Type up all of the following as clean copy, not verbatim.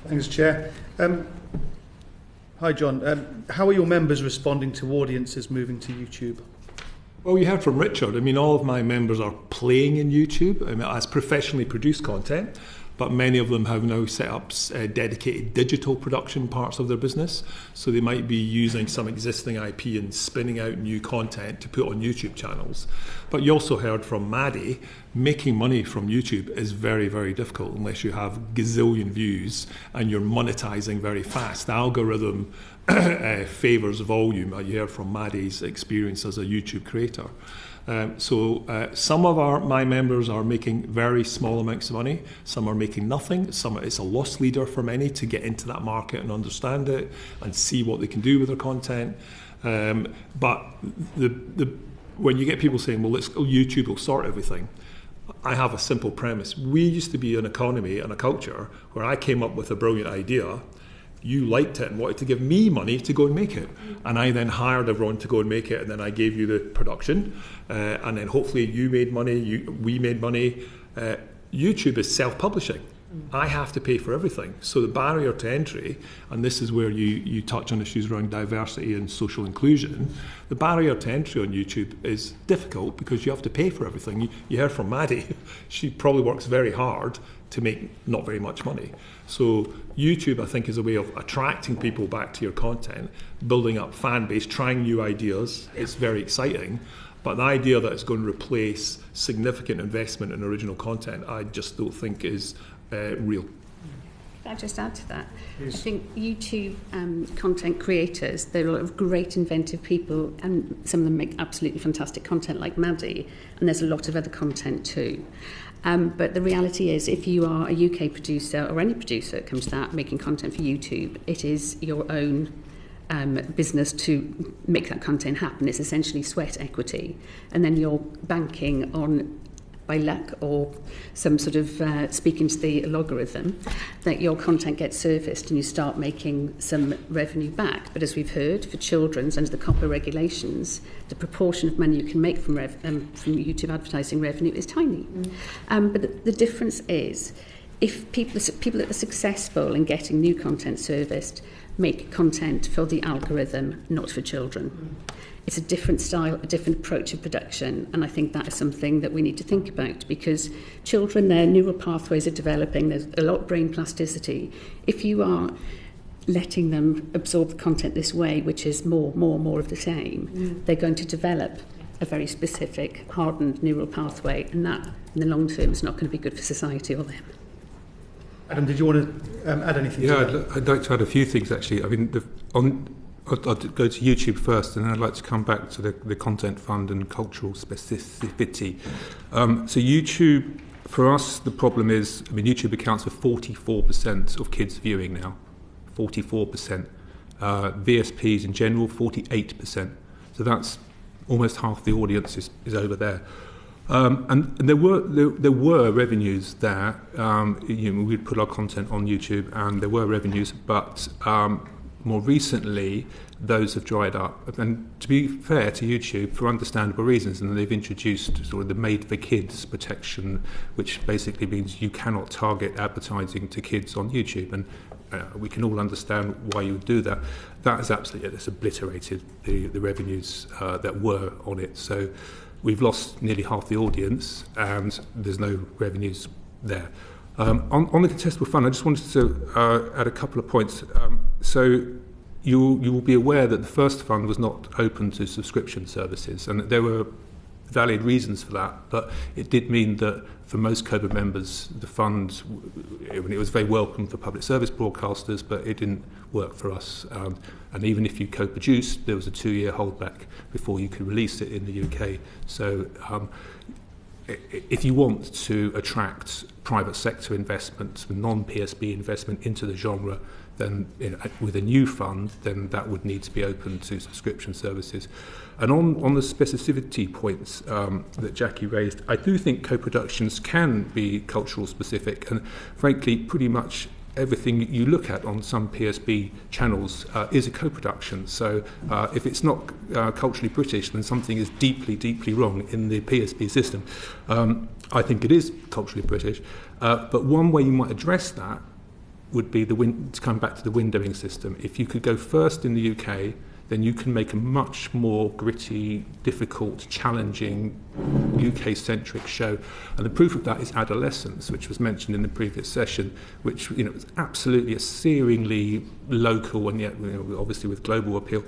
Thanks, Chair. Hi, John. How are your members responding to audiences moving to YouTube? Well, you heard from Richard. I mean, all of my members are playing in YouTube as professionally produced content, but many of them have now set up dedicated digital production parts of their business. So they might be using some existing IP and spinning out new content to put on YouTube channels. But you also heard from Maddie, making money from YouTube is very, very difficult unless you have gazillion views and you're monetizing very fast. The algorithm favours volume. You heard from Maddie's experience as a YouTube creator. So some of my members are making very small amounts of money. Some are making nothing. It's a loss leader for many to get into that market and understand it and see what they can do with their content. But when you get people saying, well, YouTube will sort everything, I have a simple premise. We used to be an economy and a culture where I came up with a brilliant idea. You liked it and wanted to give me money to go and make it. And I then hired everyone to go and make it, and then I gave you the production. And then hopefully you made money, we made money. YouTube is self-publishing. I have to pay for everything. So the barrier to entry, and this is where you touch on issues around diversity and social inclusion, the barrier to entry on YouTube is difficult because you have to pay for everything. You heard from Maddie, she probably works very hard to make not very much money. So YouTube, I think, is a way of attracting people back to your content, building up fan base, trying new ideas. It's very exciting. But the idea that it's going to replace significant investment in original content, I just don't think is real. Can I just add to that? Yes. I think YouTube content creators, there are a lot of great inventive people, and some of them make absolutely fantastic content like Maddie, and there's a lot of other content too. But the reality is, if you are a UK producer or any producer that comes to that, making content for YouTube, it is your own business to make that content happen. It's essentially sweat equity, and then you're banking on, by luck or some sort of speaking to the logarithm, that your content gets surfaced and you start making some revenue back. But as we've heard, for children's, under the COPPA regulations, the proportion of money you can make from YouTube advertising revenue is tiny. But the difference is, if people that are successful in getting new content serviced make content for the algorithm, not for children. It's a different style, a different approach of production, and I think that is something that we need to think about, because children, their neural pathways are developing, there's a lot of brain plasticity. If you are letting them absorb the content this way, which is more of the same, they're going to develop a very specific, hardened neural pathway, and that, in the long term, is not going to be good for society or them. Adam, did you want to add anything to that? Yeah, I'd like to add a few things, actually. I mean, I'll go to YouTube first, and then I'd like to come back to the content fund and cultural specificity. So YouTube, for us, the problem is, I mean, YouTube accounts for 44% of kids viewing now, 44%. VSPs in general, 48%. So that's almost half the audience is over there. And there were revenues there. We'd put our content on YouTube, and there were revenues, but more recently, those have dried up. And to be fair to YouTube, for understandable reasons, and they've introduced sort of the Made for Kids protection, which basically means you cannot target advertising to kids on YouTube. And we can all understand why you would do that. That has absolutely obliterated the revenues that were on it. So we've lost nearly half the audience, and there's no revenues there. On the contestable fund, I just wanted to add a couple of points. So you will be aware that the first fund was not open to subscription services, and there were valid reasons for that, but it did mean that for most COBA members, the fund, it was very welcome for public service broadcasters, but it didn't work for us. And even if you co-produced, there was a 2-year holdback before you could release it in the UK. So if you want to attract private sector investment, non-PSB investment into the genre, then with a new fund, then that would need to be open to subscription services. And on the specificity points that Jackie raised, I do think co-productions can be cultural specific, and frankly, pretty much everything you look at on some PSB channels is a co-production. So if it's not culturally British, then something is deeply, deeply wrong in the PSB system. I think it is culturally British, but one way you might address that would be to come back to the windowing system. If you could go first in the UK, then you can make a much more gritty, difficult, challenging, UK-centric show. And the proof of that is Adolescence, which was mentioned in the previous session, which was absolutely a searingly local and yet obviously with global appeal.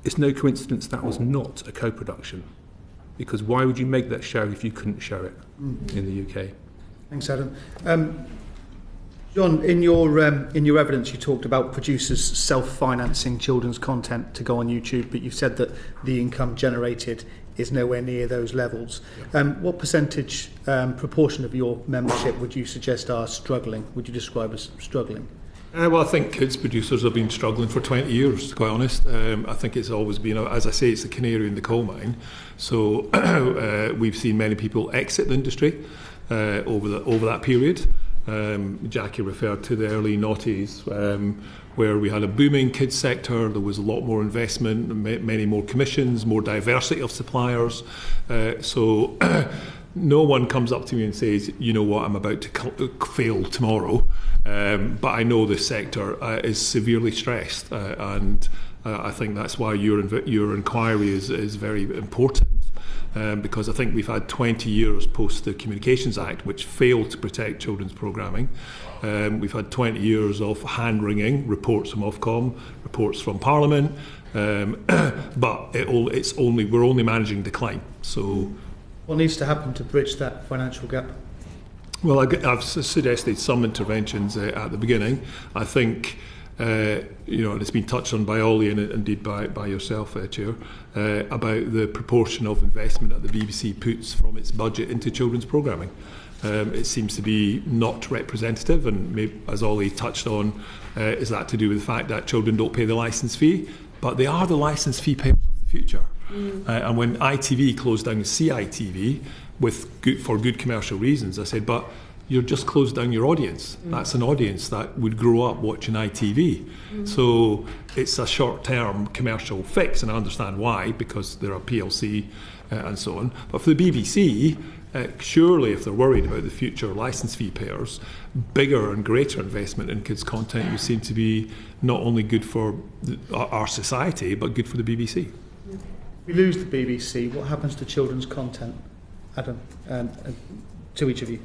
It's no coincidence that was not a co-production, because why would you make that show if you couldn't show it in the UK? Thanks, Adam. John, in your evidence, you talked about producers self-financing children's content to go on YouTube, but you said that the income generated is nowhere near those levels. What percentage proportion of your membership would you suggest are struggling? Would you describe as struggling? Well, I think kids producers have been struggling for 20 years, to be quite honest. I think it's always been, as I say, it's the canary in the coal mine. So we've seen many people exit the industry over that period. Jackie referred to the early noughties, where we had a booming kids sector. There was a lot more investment, many more commissions, more diversity of suppliers. So no one comes up to me and says, you know what, I'm about to fail tomorrow. But I know the sector is severely stressed, and I think that's why your inquiry is very important. Because I think we've had 20 years post the Communications Act, which failed to protect children's programming. We've had 20 years of hand-wringing, reports from Ofcom, reports from Parliament, but we're only managing decline. So, what needs to happen to bridge that financial gap? Well, I've suggested some interventions at the beginning. I think, and it's been touched on by Ollie and indeed by yourself, Chair, about the proportion of investment that the BBC puts from its budget into children's programming. It seems to be not representative, and maybe, as Ollie touched on, is that to do with the fact that children don't pay the licence fee? But they are the licence fee payers of the future. And when ITV closed down CITV for good commercial reasons, I said, but you're just closed down your audience. That's an audience that would grow up watching ITV. So it's a short-term commercial fix, and I understand why, because there are PLC and so on. But for the BBC, surely if they're worried about the future licence fee payers, bigger and greater investment in kids' content would seem to be not only good for our society, but good for the BBC. If we lose the BBC, what happens to children's content? Adam, to each of you.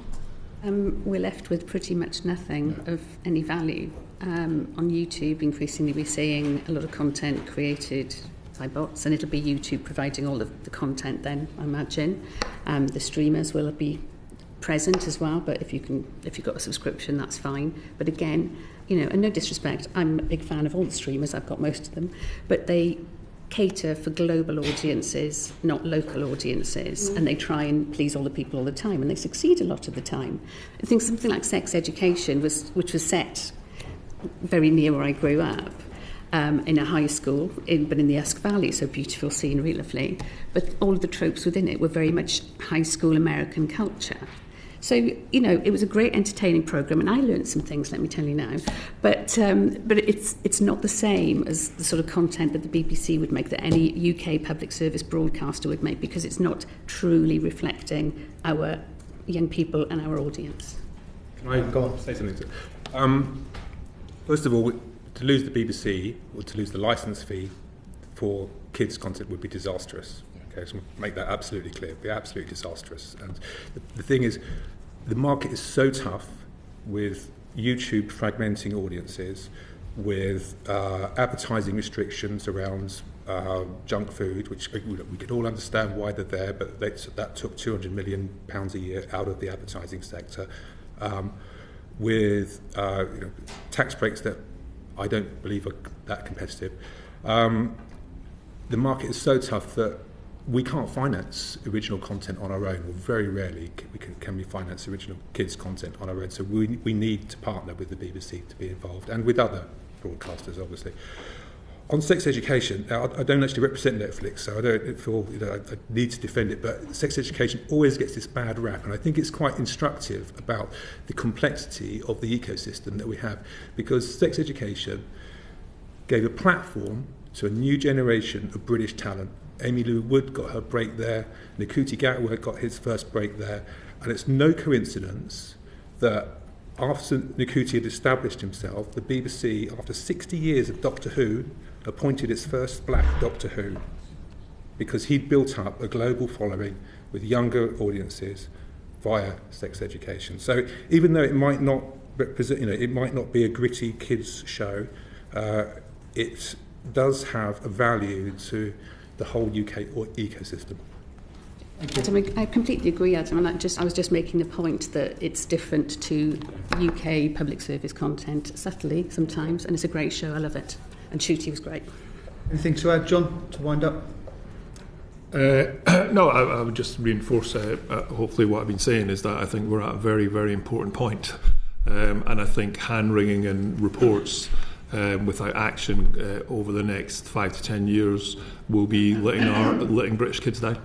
We're left with pretty much nothing of any value. On YouTube, increasingly we're seeing a lot of content created by bots, and it'll be YouTube providing all of the content then, I imagine. The streamers will be present as well, but if you've got a subscription, that's fine. But again, and no disrespect, I'm a big fan of all the streamers, I've got most of them, but they cater for global audiences, not local audiences, and they try and please all the people all the time, and they succeed a lot of the time. I think something like Sex Education, which was set very near where I grew up, in a high school, but in the Usk Valley, so beautiful scenery, lovely. But all of the tropes within it were very much high school American culture. So, it was a great entertaining programme, and I learned some things, let me tell you now. But it's not the same as the sort of content that the BBC would make, that any UK public service broadcaster would make, because it's not truly reflecting our young people and our audience. Can I go on say something? First of all, to lose the BBC or to lose the licence fee for kids' content would be disastrous. Okay, so make that absolutely clear. It'd be absolutely disastrous. And the thing is, the market is so tough with YouTube fragmenting audiences, with advertising restrictions around junk food, which we could all understand why they're there, but that took £200 million a year out of the advertising sector, with tax breaks that I don't believe are that competitive. The market is so tough that we can't finance original content on our own, or very rarely can we finance original kids' content on our own. So we need to partner with the BBC to be involved, and with other broadcasters, obviously. On sex education, now, I don't actually represent Netflix, so I don't feel I need to defend it, but sex education always gets this bad rap, and I think it's quite instructive about the complexity of the ecosystem that we have, because sex education gave a platform to a new generation of British talent. Amy Lou Wood got her break there, Nkuti Gatwa got his first break there, and it's no coincidence that after Nkuti had established himself, the BBC, after 60 years of Doctor Who, appointed its first black Doctor Who, because he'd built up a global following with younger audiences via sex education. So even though it might not represent, it might not be a gritty kids show, it does have a value to the whole UK ecosystem. Adam, I completely agree, Adam, and I was just making the point that it's different to UK public service content, subtly sometimes, and it's a great show, I love it. And Shooty was great. Anything to add, John, to wind up? No, I would just reinforce hopefully what I've been saying is that I think we're at a very, very important point. And I think hand-wringing and reports without action over the next 5 to 10 years will be letting British kids down.